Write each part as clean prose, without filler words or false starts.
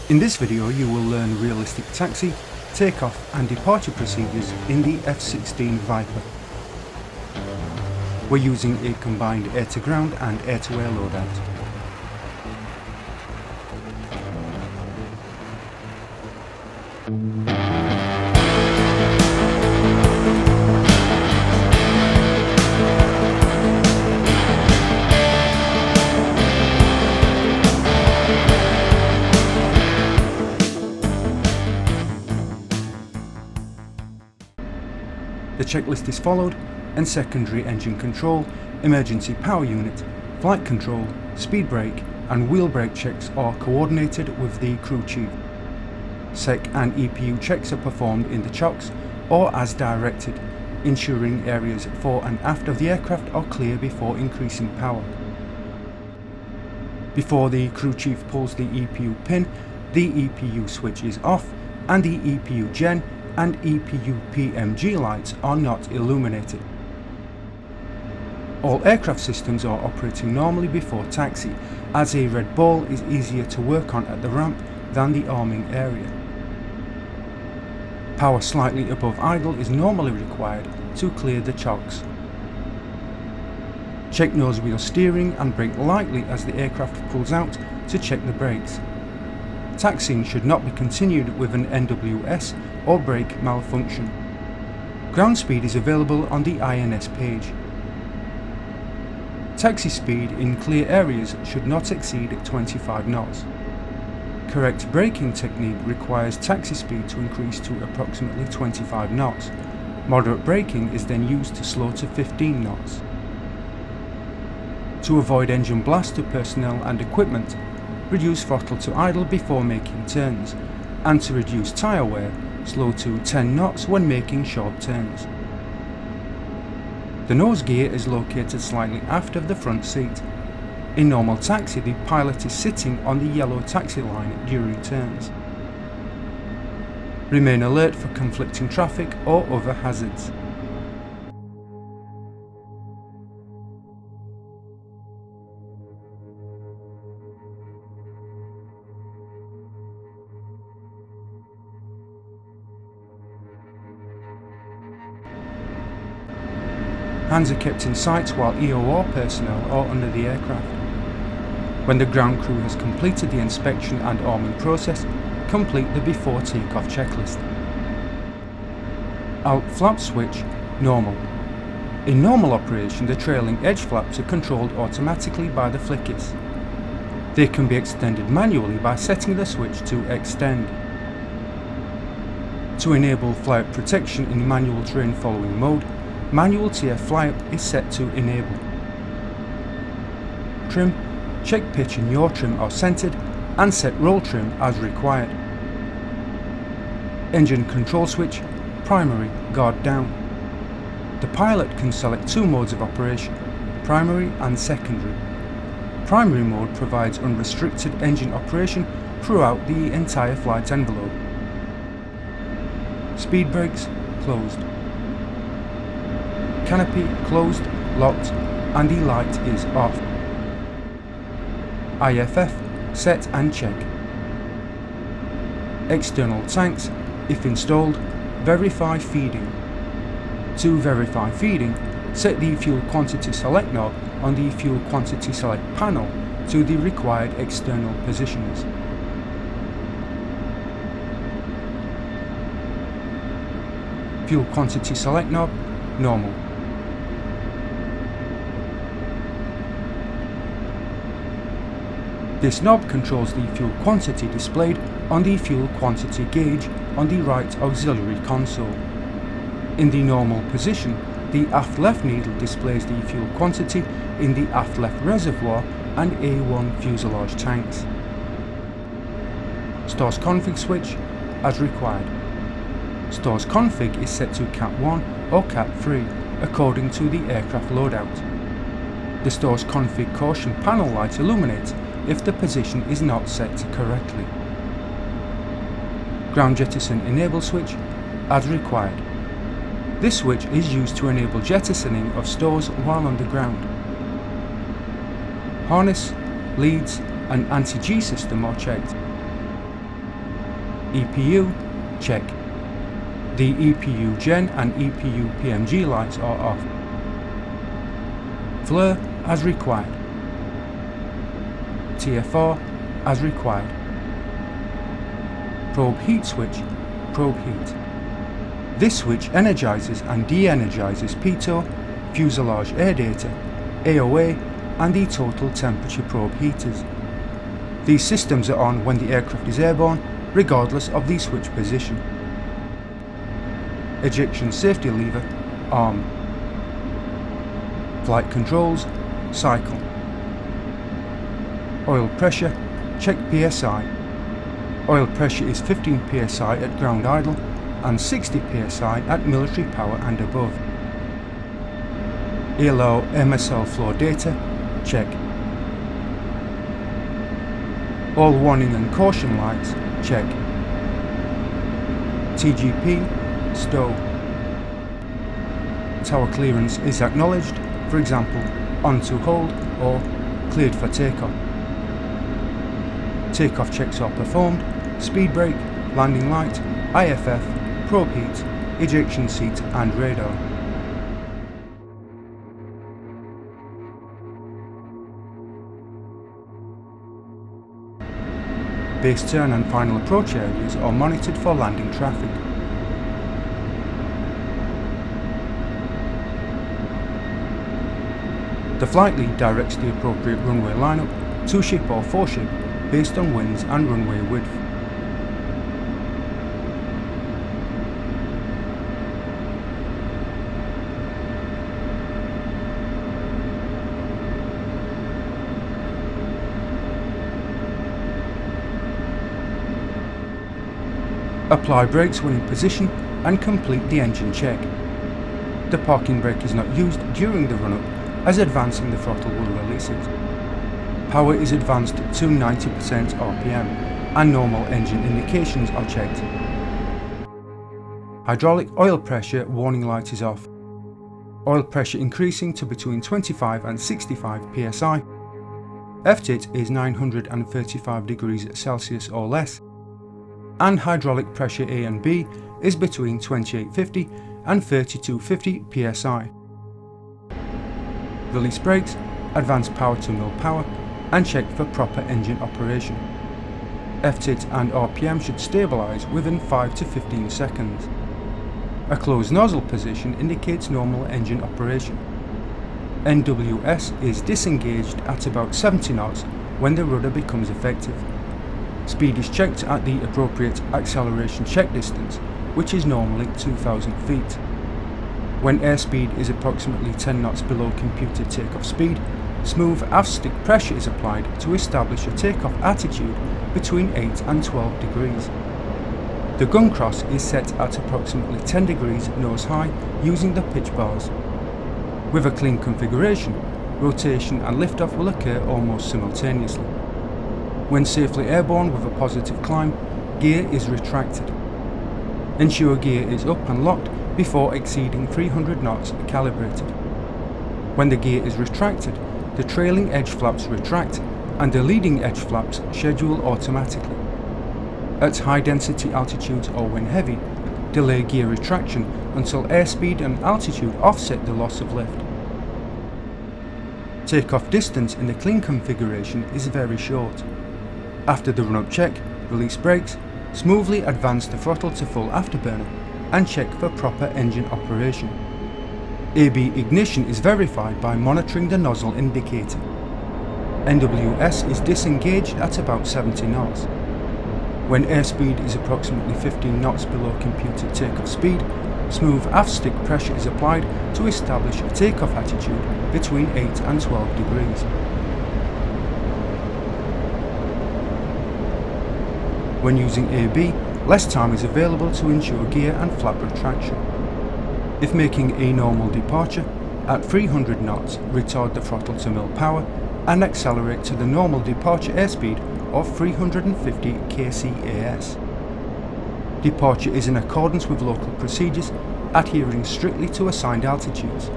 In this video you will learn realistic taxi, takeoff and departure procedures in the F-16 Viper. We're using a combined air-to-ground and air-to-air loadout. The checklist is followed, and secondary engine control, emergency power unit, flight control, speed brake and wheel brake checks are coordinated with the crew chief. SEC and EPU checks are performed in the chocks or as directed, ensuring areas fore and aft of the aircraft are clear before increasing power. Before the crew chief pulls the EPU pin, the EPU switch is off and the EPU gen and EPU PMG lights are not illuminated. All aircraft systems are operating normally before taxi, as a red ball is easier to work on at the ramp than the arming area. Power slightly above idle is normally required to clear the chocks. Check nose wheel steering and brake lightly as the aircraft pulls out to check the brakes. Taxiing should not be continued with an NWS or brake malfunction. Ground speed is available on the INS page. Taxi speed in clear areas should not exceed 25 knots. Correct braking technique requires taxi speed to increase to approximately 25 knots. Moderate braking is then used to slow to 15 knots. To avoid engine blast to personnel and equipment, reduce throttle to idle before making turns, and to reduce tyre wear, slow to 10 knots when making short turns. The nose gear is located slightly aft of the front seat. In normal taxi, the pilot is sitting on the yellow taxi line during turns. Remain alert for conflicting traffic or other hazards. Hands are kept in sight while EOR personnel are under the aircraft. When the ground crew has completed the inspection and arming process, complete the before takeoff checklist. Alt flap switch, normal. In normal operation, the trailing edge flaps are controlled automatically by the flickers. They can be extended manually by setting the switch to extend. To enable fly-up protection in manual terrain following mode, manual TF fly-up is set to enable. Trim, check pitch and yaw trim are centered and set roll trim as required. Engine control switch, primary, guard down. The pilot can select two modes of operation, primary and secondary. Primary mode provides unrestricted engine operation throughout the entire flight envelope. Speed brakes, closed. Canopy closed, locked, and the light is off. IFF set and check. External tanks, if installed, verify feeding. To verify feeding, set the fuel quantity select knob on the fuel quantity select panel to the required external positions. Fuel quantity select knob, normal. This knob controls the fuel quantity displayed on the fuel quantity gauge on the right auxiliary console. In the normal position, the aft left needle displays the fuel quantity in the aft left reservoir and A1 fuselage tanks. Stores config switch, as required. Stores config is set to Cat 1 or Cat 3, according to the aircraft loadout. The stores config caution panel light illuminates if the position is not set correctly. Ground jettison enable switch, as required. This switch is used to enable jettisoning of stores while on the ground. Harness, leads and anti-G system are checked. EPU, check. The EPU Gen and EPU PMG lights are off. Flare as required. TFR as required. Probe heat switch, probe heat. This switch energizes and de-energizes pitot, fuselage air data, AOA and the total temperature probe heaters. These systems are on when the aircraft is airborne, regardless of the switch position. Ejection safety lever, arm. Flight controls, cycle. Oil pressure, check PSI. Oil pressure is 15 psi at ground idle and 60 psi at military power and above. ELO MSL flow data, check. All warning and caution lights, check. TGP, stow. Tower clearance is acknowledged, for example, on to hold or cleared for takeoff. Takeoff checks are performed, speed brake, landing light, IFF, probe heat, ejection seat and radar. Base turn and final approach areas are monitored for landing traffic. The flight lead directs the appropriate runway lineup, 2-ship or 4-ship, based on winds and runway width. Apply brakes when in position and complete the engine check. The parking brake is not used during the run-up as advancing the throttle will release it. Power is advanced to 90% RPM and normal engine indications are checked. Hydraulic oil pressure warning light is off. Oil pressure increasing to between 25 and 65 psi. FTIT is 935 degrees Celsius or less. And hydraulic pressure A and B is between 2850 and 3250 psi. Release brakes, advance power to null power and check for proper engine operation. FTIT and RPM should stabilise within 5 to 15 seconds. A closed nozzle position indicates normal engine operation. NWS is disengaged at about 70 knots when the rudder becomes effective. Speed is checked at the appropriate acceleration check distance, which is normally 2,000 feet. When airspeed is approximately 10 knots below computed takeoff speed, smooth aft stick pressure is applied to establish a takeoff attitude between 8 and 12 degrees. The gun cross is set at approximately 10 degrees nose high using the pitch bars. With a clean configuration, rotation and liftoff will occur almost simultaneously. When safely airborne with a positive climb, gear is retracted. Ensure gear is up and locked before exceeding 300 knots calibrated. When the gear is retracted, the trailing edge flaps retract and the leading edge flaps schedule automatically. At high density altitudes or when heavy, delay gear retraction until airspeed and altitude offset the loss of lift. Takeoff distance in the clean configuration is very short. After the run-up check, release brakes, smoothly advance the throttle to full afterburner and check for proper engine operation. AB ignition is verified by monitoring the nozzle indicator. NWS is disengaged at about 70 knots. When airspeed is approximately 15 knots below computed takeoff speed, smooth aft stick pressure is applied to establish a takeoff attitude between 8 and 12 degrees. When using AB, less time is available to ensure gear and flap retraction. If making a normal departure, at 300 knots, retard the throttle to null power and accelerate to the normal departure airspeed of 350 kcas. Departure is in accordance with local procedures, adhering strictly to assigned altitudes.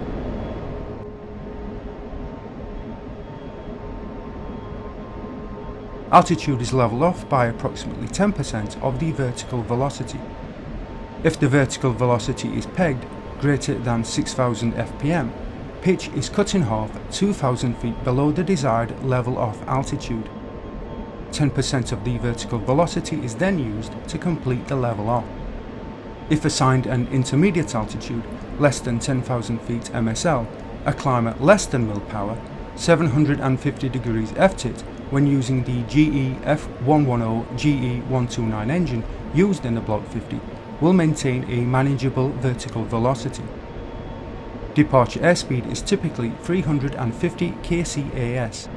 altitude is levelled off by approximately 10% of the vertical velocity. If the vertical velocity is pegged greater than 6,000 fpm, pitch is cut in half 2,000 feet below the desired level of altitude. 10% of the vertical velocity is then used to complete the level off. If assigned an intermediate altitude less than 10,000 feet MSL, a climb at less than mil power, 750 degrees FTIT when using the GE F110 GE129 engine used in the Block 50 will maintain a manageable vertical velocity. Departure airspeed is typically 350 kcas.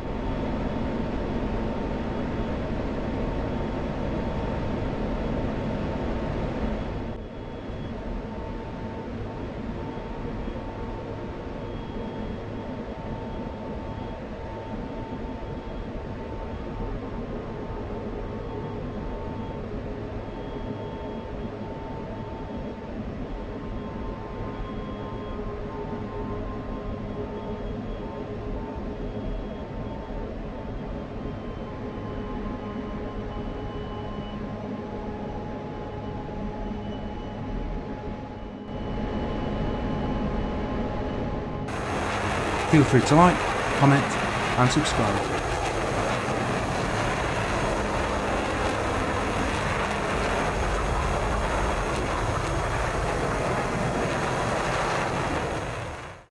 Feel free to like, comment and subscribe.